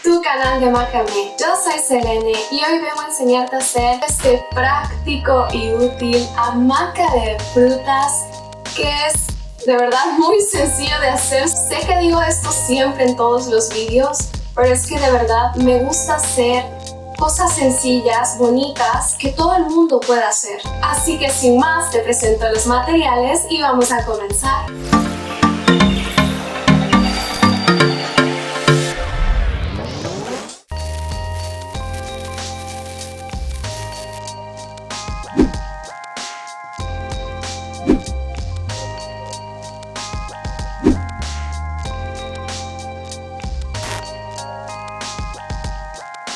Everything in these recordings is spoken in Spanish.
tu canal de Macramé. Yo soy Selene y hoy vengo a enseñarte a hacer este práctico y útil hamaca de frutas que es de verdad muy sencillo de hacer. Sé que digo esto siempre en todos los vídeos, pero es que de verdad me gusta hacer cosas sencillas, bonitas, que todo el mundo pueda hacer. Así que sin más te presento los materiales y vamos a comenzar.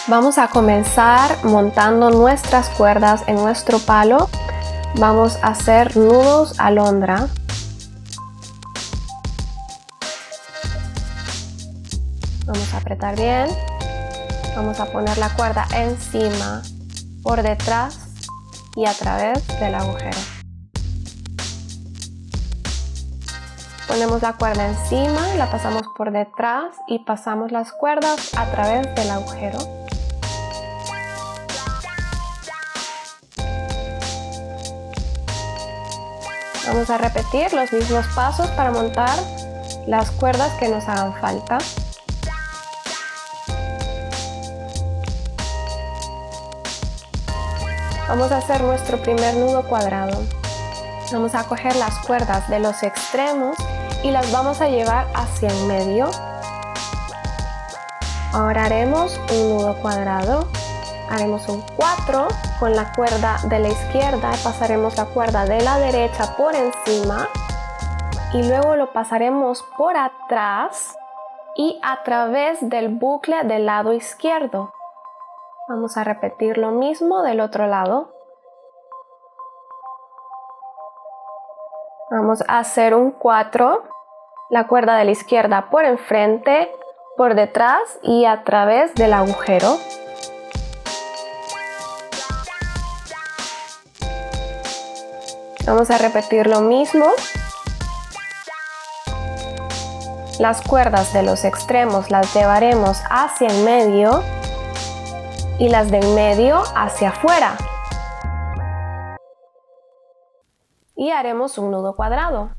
Vamos a comenzar montando nuestras cuerdas en nuestro palo. Vamos a hacer nudos alondra. Vamos a apretar bien. Vamos a poner la cuerda encima, por detrás y a través del agujero. Ponemos la cuerda encima, la pasamos por detrás y pasamos las cuerdas a través del agujero. Vamos a repetir los mismos pasos para montar las cuerdas que nos hagan falta. Vamos a hacer nuestro primer nudo cuadrado. Vamos a coger las cuerdas de los extremos y las vamos a llevar hacia el medio. Ahora haremos un nudo cuadrado. Haremos un 4 con la cuerda de la izquierda, pasaremos la cuerda de la derecha por encima y luego lo pasaremos por atrás y a través del bucle del lado izquierdo. Vamos a repetir lo mismo del otro lado. Vamos a hacer un 4, la cuerda de la izquierda por enfrente, por detrás y a través del agujero. Vamos a repetir lo mismo. Las cuerdas de los extremos las llevaremos hacia el medio y las del medio hacia afuera. Y haremos un nudo cuadrado.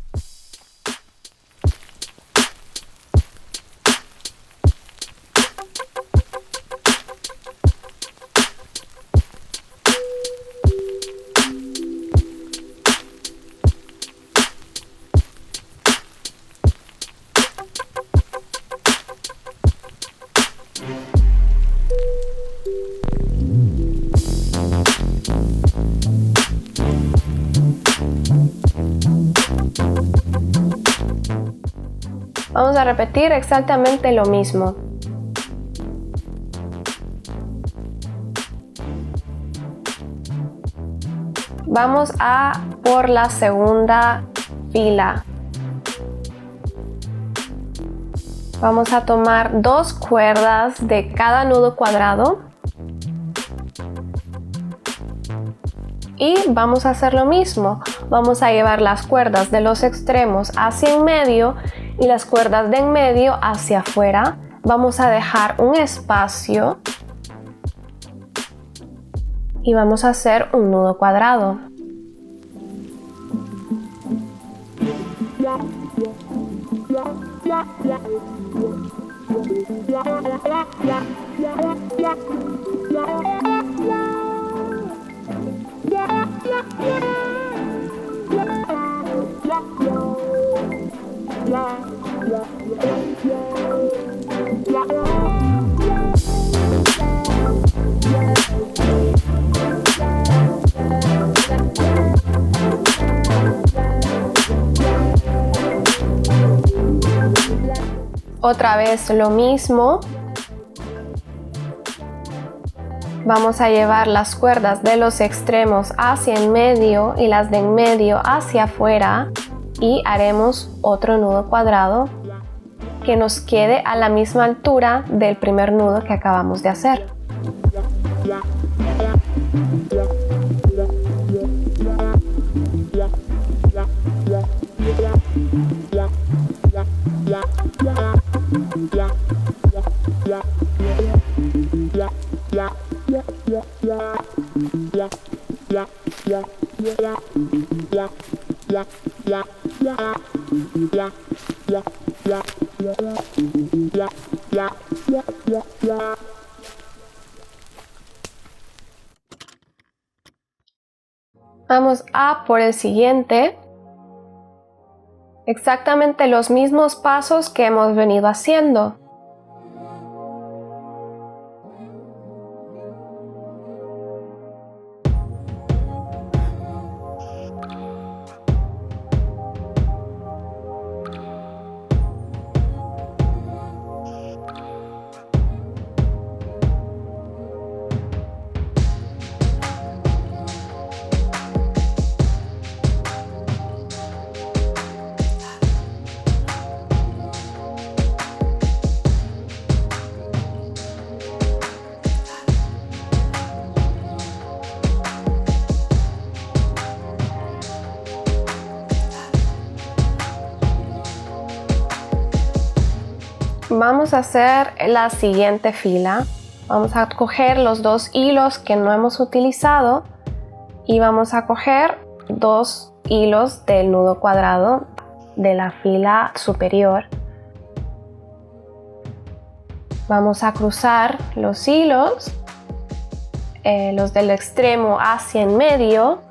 Vamos a repetir exactamente lo mismo. Vamos a por la segunda fila. Vamos a tomar 2 cuerdas de cada nudo cuadrado. Y vamos a hacer lo mismo. Vamos a llevar las cuerdas de los extremos hacia en medio y las cuerdas de en medio hacia afuera. Vamos a dejar un espacio y vamos a hacer un nudo cuadrado. Otra vez lo mismo. Vamos a llevar las cuerdas de los extremos hacia en medio y las de en medio hacia afuera y haremos otro nudo cuadrado que nos quede a la misma altura del primer nudo que acabamos de hacer. Vamos a por el siguiente. Exactamente los mismos pasos que hemos venido haciendo. Vamos a hacer la siguiente fila. Vamos a coger los dos hilos que no hemos utilizado y vamos a coger dos hilos del nudo cuadrado de la fila superior. Vamos a cruzar los hilos, los del extremo hacia en medio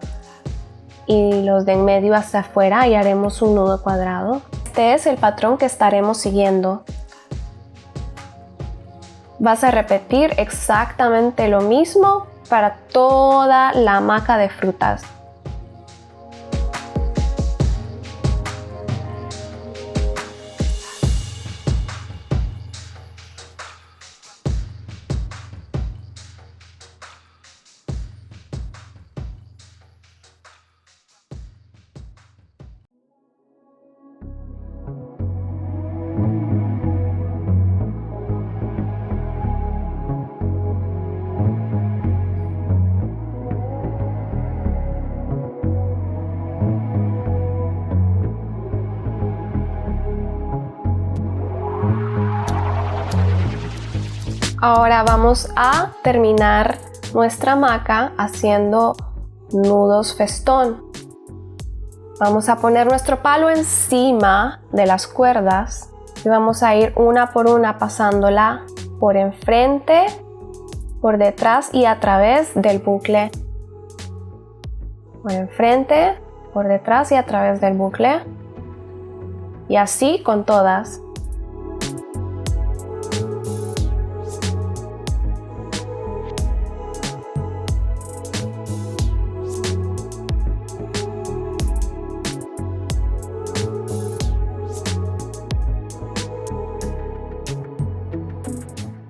y los de en medio hacia afuera, y haremos un nudo cuadrado. Este es el patrón que estaremos siguiendo. Vas a repetir exactamente lo mismo para toda la hamaca de frutas. Ahora vamos a terminar nuestra hamaca haciendo nudos festón. Vamos a poner nuestro palo encima de las cuerdas y vamos a ir una por una pasándola por enfrente, por detrás y a través del bucle. Por enfrente, por detrás y a través del bucle. Y así con todas.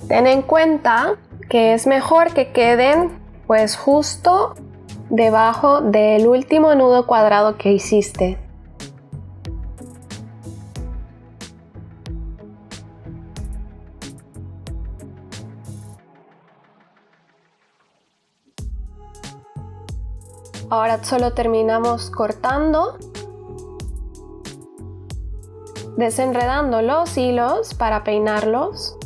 Ten en cuenta que es mejor que queden pues justo debajo del último nudo cuadrado que hiciste. Ahora solo terminamos cortando, desenredando los hilos para peinarlos.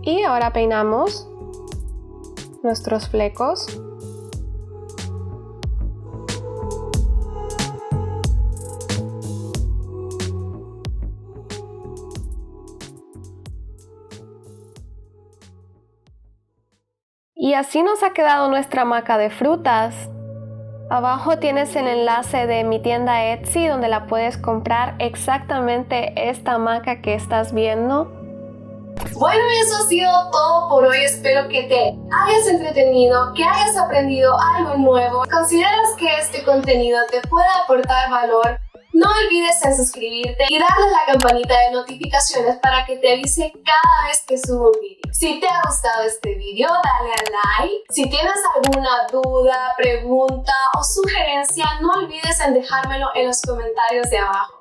Y ahora peinamos nuestros flecos. Y así nos ha quedado nuestra hamaca de frutas. Abajo tienes el enlace de mi tienda Etsy donde la puedes comprar exactamente esta hamaca que estás viendo. Bueno, eso ha sido todo por hoy. Espero que te hayas entretenido, que hayas aprendido algo nuevo. ¿Consideras que este contenido te puede aportar valor? No olvides en suscribirte y darle a la campanita de notificaciones para que te avise cada vez que subo un vídeo. Si te ha gustado este vídeo, dale a like. Si tienes alguna duda, pregunta o sugerencia, no olvides en dejármelo en los comentarios de abajo.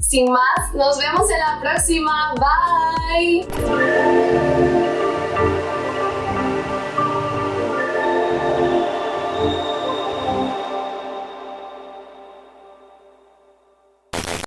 Sin más, nos vemos en la próxima. Bye.